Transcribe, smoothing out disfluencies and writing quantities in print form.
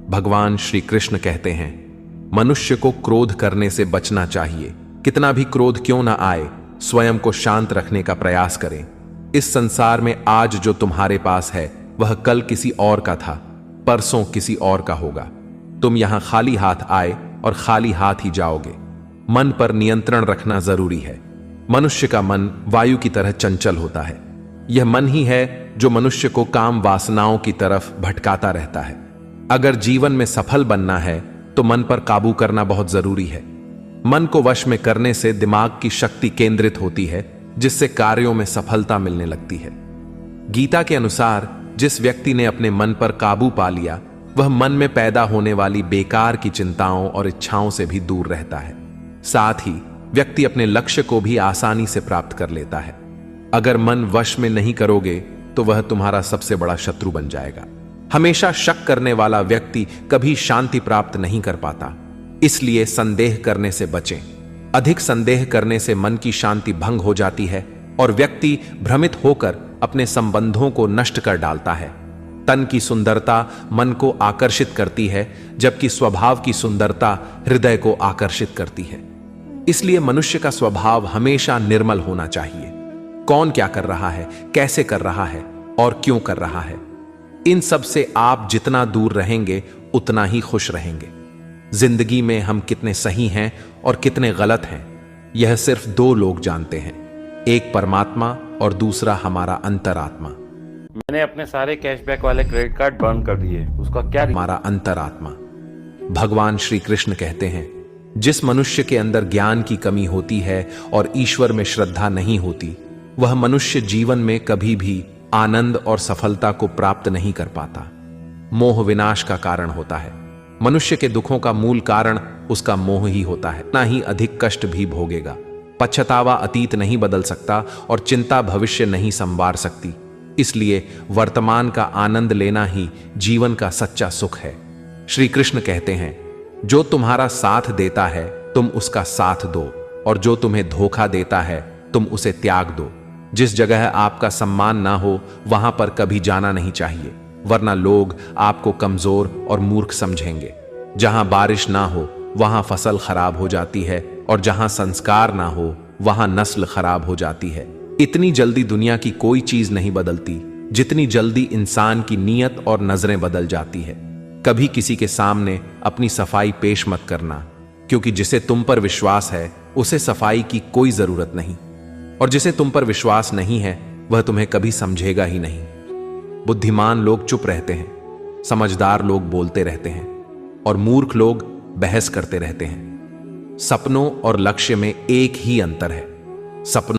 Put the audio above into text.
भगवान श्री कृष्ण कहते हैं, मनुष्य को क्रोध करने से बचना चाहिए। कितना भी क्रोध क्यों ना आए, स्वयं को शांत रखने का प्रयास करें। इस संसार में आज जो तुम्हारे पास है वह कल किसी और का था, परसों किसी और का होगा। तुम यहां खाली हाथ आए और खाली हाथ ही जाओगे। मन पर नियंत्रण रखना जरूरी है। मनुष्य का मन वायु की तरह चंचल होता है। यह मन ही है जो मनुष्य को काम वासनाओं की तरफ भटकाता रहता है। अगर जीवन में सफल बनना है तो मन पर काबू करना बहुत जरूरी है। मन को वश में करने से दिमाग की शक्ति केंद्रित होती है, जिससे कार्यों में सफलता मिलने लगती है। गीता के अनुसार जिस व्यक्ति ने अपने मन पर काबू पा लिया, वह मन में पैदा होने वाली बेकार की चिंताओं और इच्छाओं से भी दूर रहता है। साथ ही व्यक्ति अपने लक्ष्य को भी आसानी से प्राप्त कर लेता है। अगर मन वश में नहीं करोगे तो वह तुम्हारा सबसे बड़ा शत्रु बन जाएगा। हमेशा शक करने वाला व्यक्ति कभी शांति प्राप्त नहीं कर पाता, इसलिए संदेह करने से बचें। अधिक संदेह करने से मन की शांति भंग हो जाती है और व्यक्ति भ्रमित होकर अपने संबंधों को नष्ट कर डालता है। तन की सुंदरता मन को आकर्षित करती है, जबकि स्वभाव की सुंदरता हृदय को आकर्षित करती है। इसलिए मनुष्य का स्वभाव हमेशा निर्मल होना चाहिए। कौन क्या कर रहा है, कैसे कर रहा है और क्यों कर रहा है, इन सब से आप जितना दूर रहेंगे उतना ही खुश रहेंगे। जिंदगी में हम कितने सही हैं और कितने गलत हैं, यह सिर्फ दो लोग जानते हैं, एक परमात्मा और दूसरा हमारा अंतरात्मा। मैंने अपने सारे कैशबैक वाले क्रेडिट कार्ड बंद कर दिए, उसका क्या? हमारा अंतरात्मा। भगवान श्री कृष्ण कहते हैं, जिस मनुष्य के अंदर ज्ञान की कमी होती है और ईश्वर में श्रद्धा नहीं होती, वह मनुष्य जीवन में कभी भी आनंद और सफलता को प्राप्त नहीं कर पाता। मोह विनाश का कारण होता है। मनुष्य के दुखों का मूल कारण उसका मोह ही होता है। ना ही अधिक कष्ट भी भोगेगा। पछतावा अतीत नहीं बदल सकता और चिंता भविष्य नहीं संवार सकती। इसलिए वर्तमान का आनंद लेना ही जीवन का सच्चा सुख है। श्री कृष्ण कहते हैं, जो तुम्हारा साथ देता है तुम उसका साथ दो, और जो तुम्हें धोखा देता है तुम उसे त्याग दो। जिस जगह आपका सम्मान ना हो वहां पर कभी जाना नहीं चाहिए, वरना लोग आपको कमजोर और मूर्ख समझेंगे। जहां बारिश ना हो वहां फसल खराब हो जाती है, और जहां संस्कार ना हो वहां नस्ल खराब हो जाती है। इतनी जल्दी दुनिया की कोई चीज नहीं बदलती जितनी जल्दी इंसान की नीयत और नजरें बदल जाती है। कभी किसी के सामने अपनी सफाई पेश मत करना, क्योंकि जिसे तुम पर विश्वास है उसे सफाई की कोई जरूरत नहीं, और जिसे तुम पर विश्वास नहीं है वह तुम्हें कभी समझेगा ही नहीं। बुद्धिमान लोग चुप रहते हैं, समझदार लोग बोलते रहते हैं, और मूर्ख लोग बहस करते रहते हैं। सपनों और लक्ष्य में एक ही अंतर है। सपनों